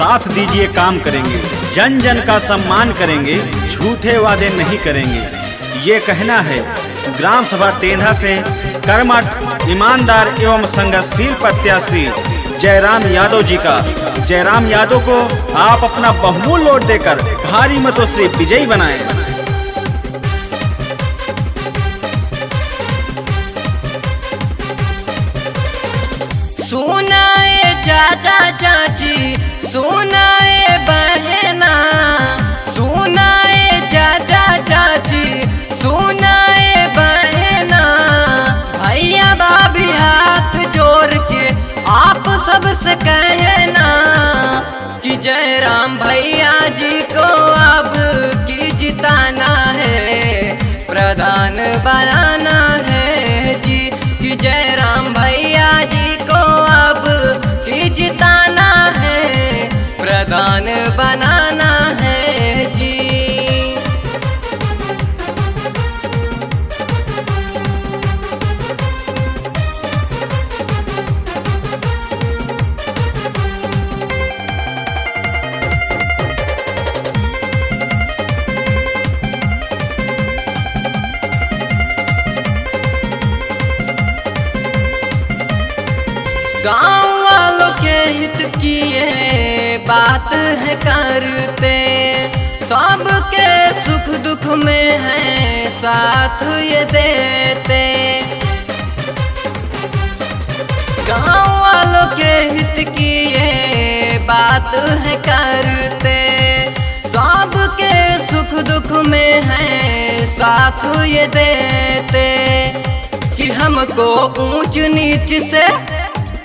साथ दीजिए काम करेंगे, जन जन का सम्मान करेंगे, झूठे वादे नहीं करेंगे। ये कहना है ग्राम सभा तेंधा से कर्मठ, ईमानदार एवं संघर्षशील प्रत्याशी जयराम यादव जी का। जयराम यादव को आप अपना बहुमूल्य वोट देकर भारी मतों से विजयी बनाएं। सुनाए चाचा चाची, सुनाए बहना, सुनाए चाचा चाची, सुनाए बहना, भैया भाभी हाथ जोड़ के आप सबसे कहना कि जयराम भैया जी को अब की जिताना है, प्रधान बनाना है जी। कि जयराम भैया जी को अब की जिताना है, प्रधान बनाना है जी। गाँव वालों के हित की ये बात है करते, सबके सुख दुख में है साथ ये देते। गाँव वालों के हित की ये बात है करते, सबके सुख दुख में है साथ ये देते। कि हमको ऊंच नीच से,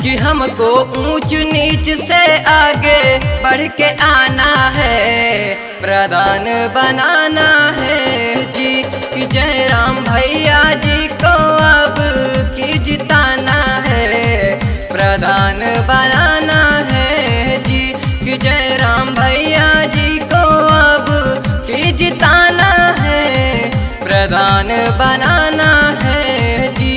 कि हमको ऊंच नीच से आगे बढ़ के आना है, प्रधान बनाना है जी। कि जयराम भैया जी को अब की जिताना है, प्रधान बनाना है जी। कि जयराम भैया जी को अब की जिताना है, प्रधान बनाना है जी।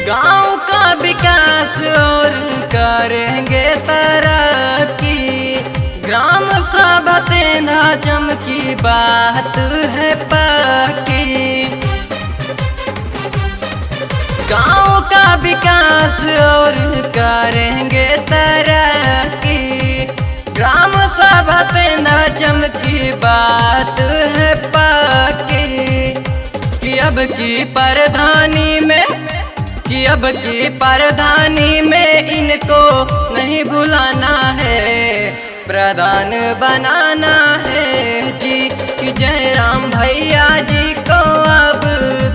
गांव का विकास और करेंगे तरक्की, ग्राम सभा तेंधा जम की बात है पक्की। गांव का विकास और करेंगे तरक्की, ग्राम सभा तेंधा जम की बात है पक्की। कि अब की प्रधानी में, कि अब की प्रधानी में इनको नहीं भुलाना है, प्रधान बनाना है जी। कि जयराम भैया जी को अब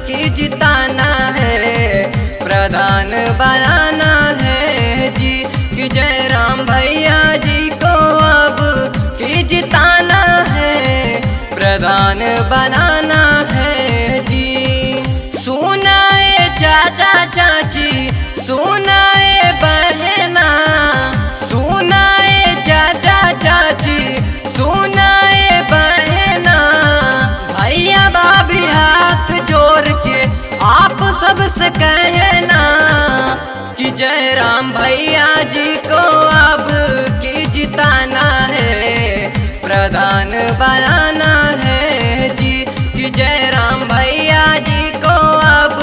की जिताना है, प्रधान बनाना है जी। कि जयराम भैया जी को अब की जिताना है, प्रधान बनाना है जी। सुनाए चाचा चाची, सुनाए बहना, सुनाए चाचा चाची, सुनाए बहना, भैया भाभी हाथ जोड़ के आप सबसे कहना कि जयराम भैया जी को अब की जिताना है, प्रधान बनाना है जी। कि जयराम भैया जी को अब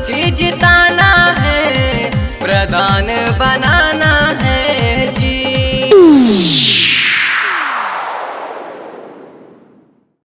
की जिताना है, प्रधान बनाना है जी।